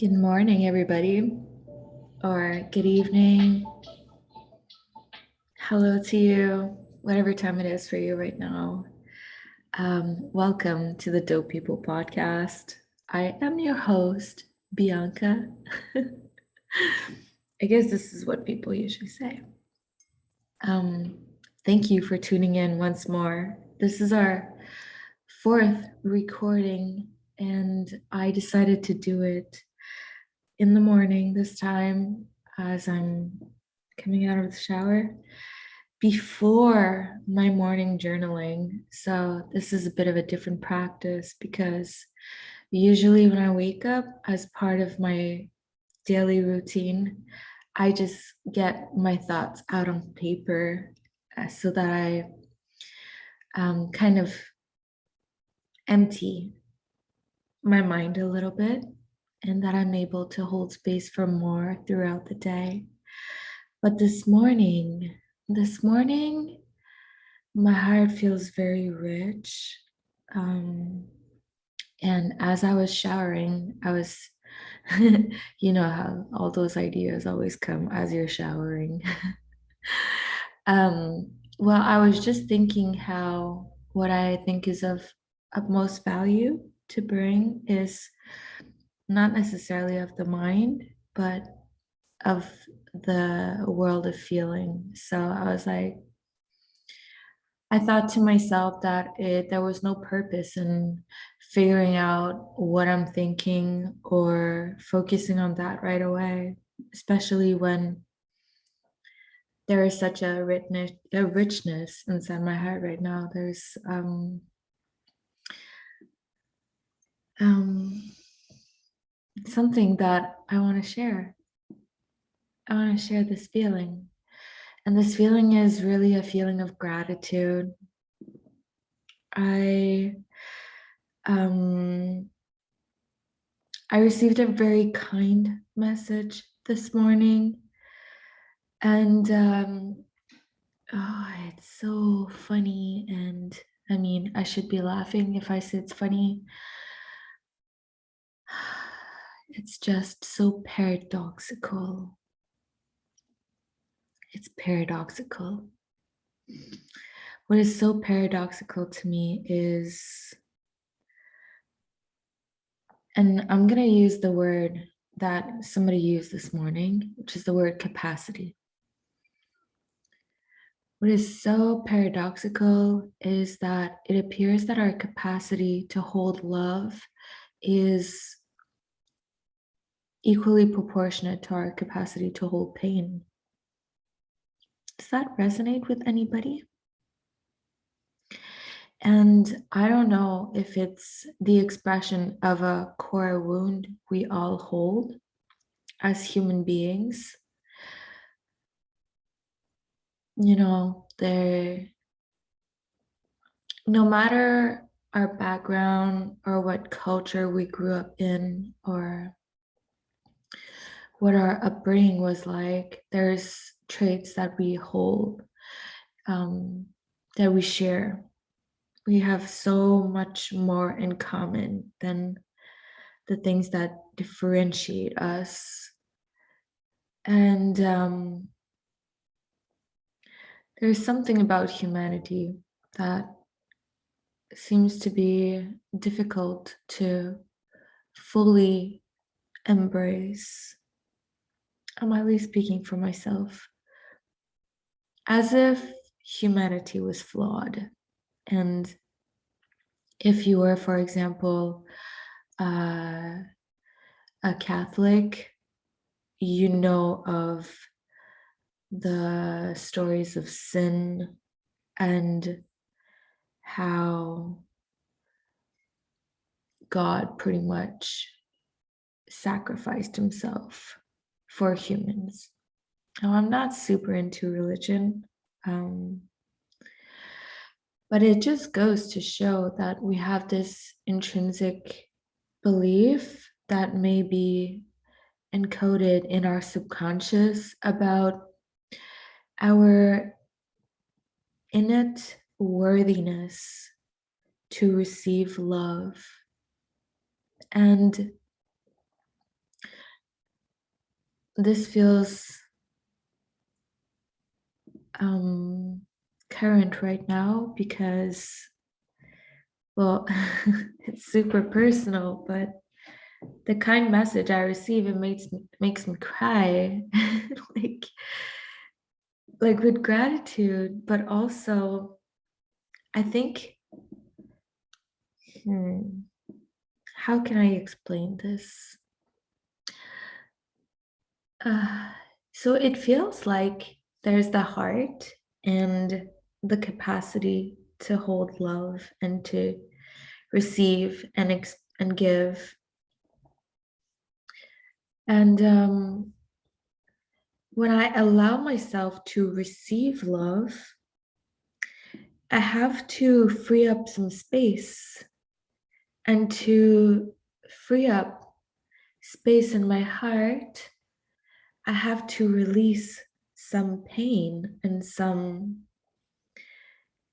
Good morning, everybody, or good evening. Hello to you, whatever time it is for you right now. Welcome to the Dope People podcast. I am your host, Bianca. I guess this is what people usually say. Um, Thank you for tuning in once more. This is our fourth recording, and I decided to do it in the morning this time as I'm coming out of the shower before my morning journaling. So, this is a bit of a different practice because usually when I wake up as part of my daily routine, I just get my thoughts out on paper so that I kind of empty my mind a little bit and that I'm able to hold space for more throughout the day. But this morning, my heart feels very rich. Um, and as I was showering, I was, you know how all those ideas always come as you're showering. Well, I was just thinking how what I think is of utmost value to bring is not necessarily of the mind, but of the world of feeling. So I thought to myself that there was no purpose in figuring out what I'm thinking or focusing on that right away, especially when there is such a richness inside my heart right now. There's um, something that I want to share. I want to share this feeling. And this feeling is really a feeling of gratitude. I um I received a very kind message this morning, and it's so funny. And I mean, I should be laughing if I say it's funny. It's just so paradoxical. It's paradoxical. What is so paradoxical to me is, and I'm going to use the word that somebody used this morning, which is the word capacity. What is so paradoxical is that it appears that our capacity to hold love is equally proportionate to our capacity to hold pain. Does that resonate with anybody? And I don't know if it's the expression of a core wound we all hold as human beings. You know, no matter our background or what culture we grew up in or what our upbringing was like, there's traits that we hold, that we share. We have so much more in common than the things that differentiate us. And there's something about humanity that seems to be difficult to fully embrace. I'm at least speaking for myself. As if humanity was flawed. And if you were, for example, a Catholic, you know of the stories of sin and how God pretty much sacrificed himself for humans. Now, I'm not super into religion, um, but it just goes to show that we have this intrinsic belief that may be encoded in our subconscious about our innate worthiness to receive love. And this feels current right now because, well, it's super personal, but the kind message I receive, it makes me cry, like with gratitude, but also I think, how can I explain this? Uh, so it feels like there's the heart and the capacity to hold love and to receive and give. And when I allow myself to receive love, I have to free up some space. And to free up space in my heart, I have to release some pain and some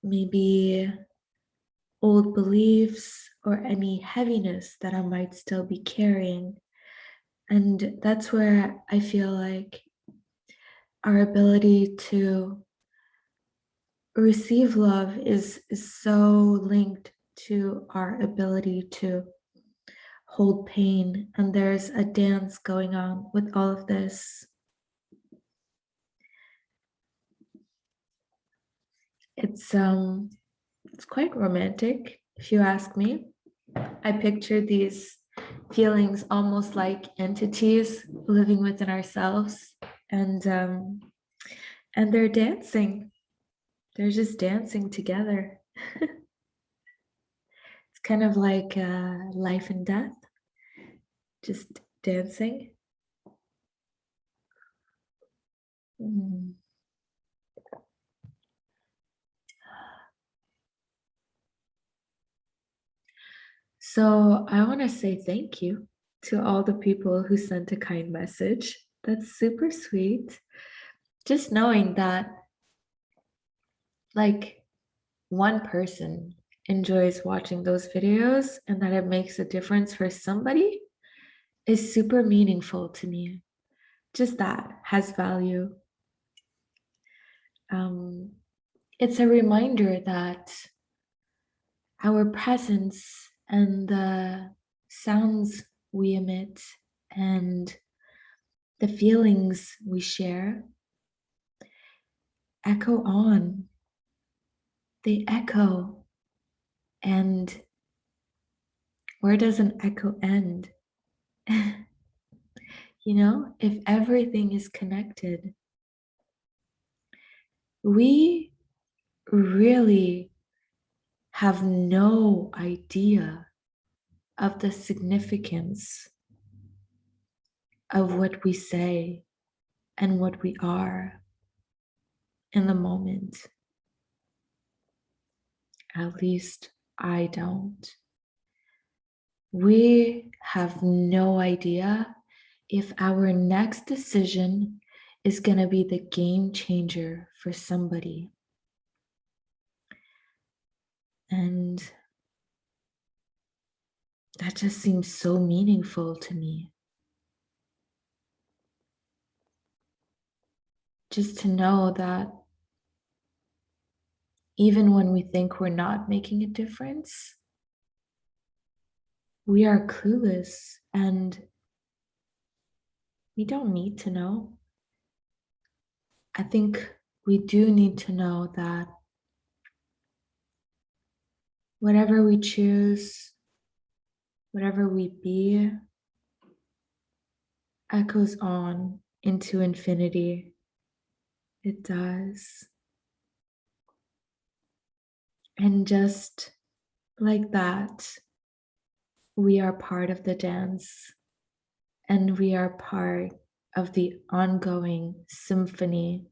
maybe old beliefs or any heaviness that I might still be carrying. And that's where I feel like our ability to receive love is so linked to our ability to hold pain. And there's a dance going on with all of this. It's quite romantic, if you ask me. I picture these feelings almost like entities living within ourselves, and and they're dancing. They're just dancing together. It's kind of like life and death, just dancing. Mm. So I want to say thank you to all the people who sent a kind message. That's super sweet. Just knowing that, like, one person enjoys watching those videos and that it makes a difference for somebody is super meaningful to me. Just that has value. Um, it's a reminder that our presence and the sounds we emit and the feelings we share echo on. They echo. And where does an echo end? If everything is connected, we really have no idea of the significance of what we say and what we are in the moment. At least I don't. We have no idea if our next decision is going to be the game changer for somebody. And that just seems so meaningful to me. Just to know that even when we think we're not making a difference, we are clueless and we don't need to know. I think we do need to know that whatever we choose, whatever we be, echoes on into infinity. It does. And just like that, we are part of the dance and we are part of the ongoing symphony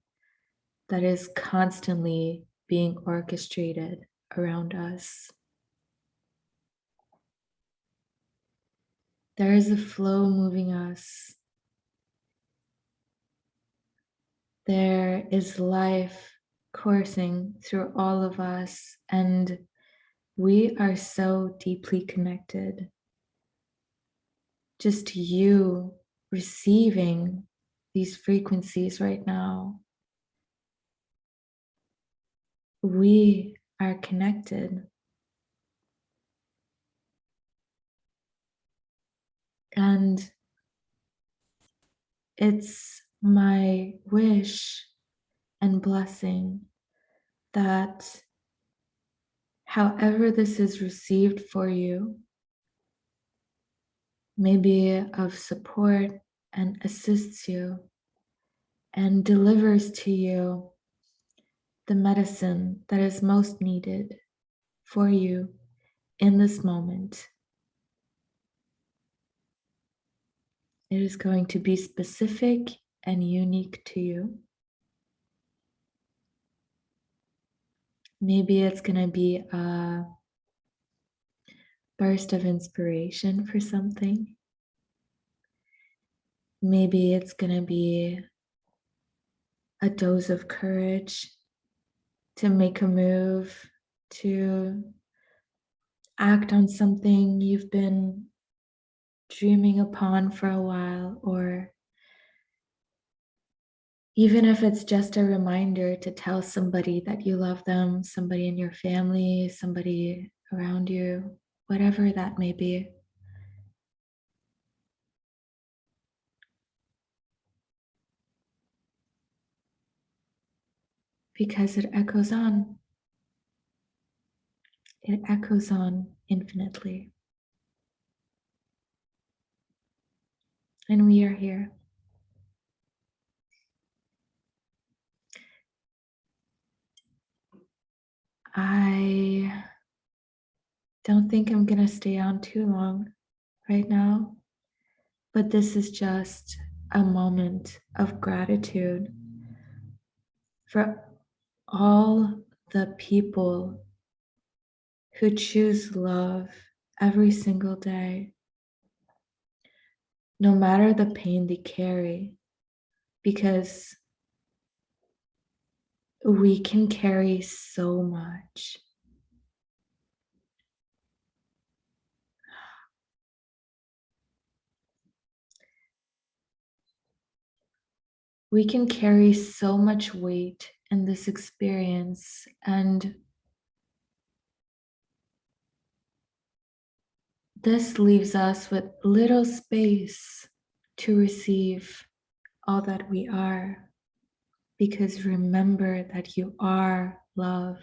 that is constantly being orchestrated around us. There is a flow moving us. There is life coursing through all of us, and we are so deeply connected. Just you receiving these frequencies right now. We are connected. And it's my wish and blessing that however this is received for you, may be of support and assists you and delivers to you the medicine that is most needed for you in this moment. It is going to be specific and unique to you. Maybe it's going to be a burst of inspiration for something. Maybe it's going to be a dose of courage to make a move, to act on something you've been dreaming upon for a while, or even if it's just a reminder to tell somebody that you love them, somebody in your family, somebody around you, whatever that may be. Because it echoes on. It echoes on infinitely. And we are here. I don't think I'm going to stay on too long right now, but this is just a moment of gratitude for all the people who choose love every single day, no matter the pain they carry, because we can carry so much. We can carry so much weight in this experience, and this leaves us with little space to receive all that we are. Because remember that you are love.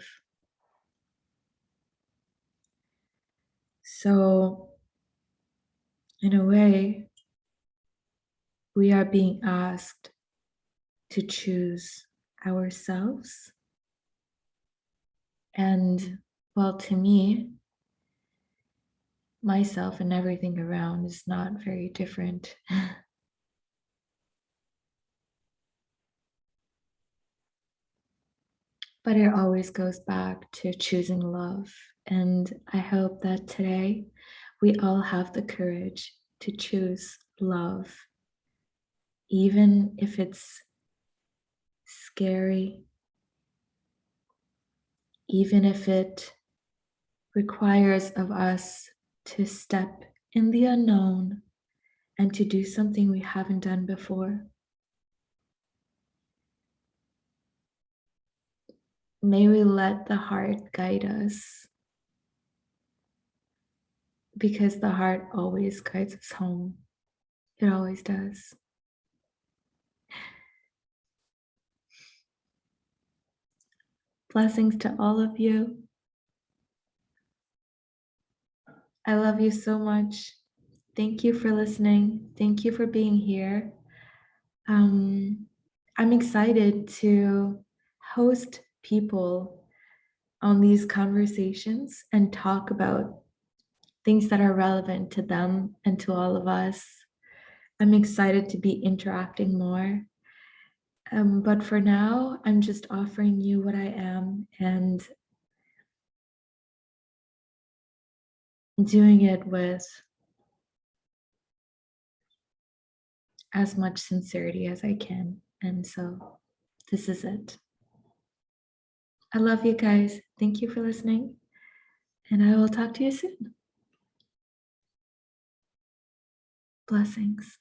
So, in a way, we are being asked to choose ourselves. And, well, to me, myself and everything around is not very different. But it always goes back to choosing love. And I hope that today we all have the courage to choose love, even if it's scary, even if it requires of us to step in the unknown and to do something we haven't done before. May we let the heart guide us, because the heart always guides us home. It always does. Blessings to all of you. I love you so much. Thank you for listening. Thank you for being here. I'm excited to host people on these conversations and talk about things that are relevant to them and to all of us. I'm excited to be interacting more. But for now, I'm just offering you what I am and doing it with as much sincerity as I can. And so this is it. I love you guys. Thank you for listening. And I will talk to you soon. Blessings.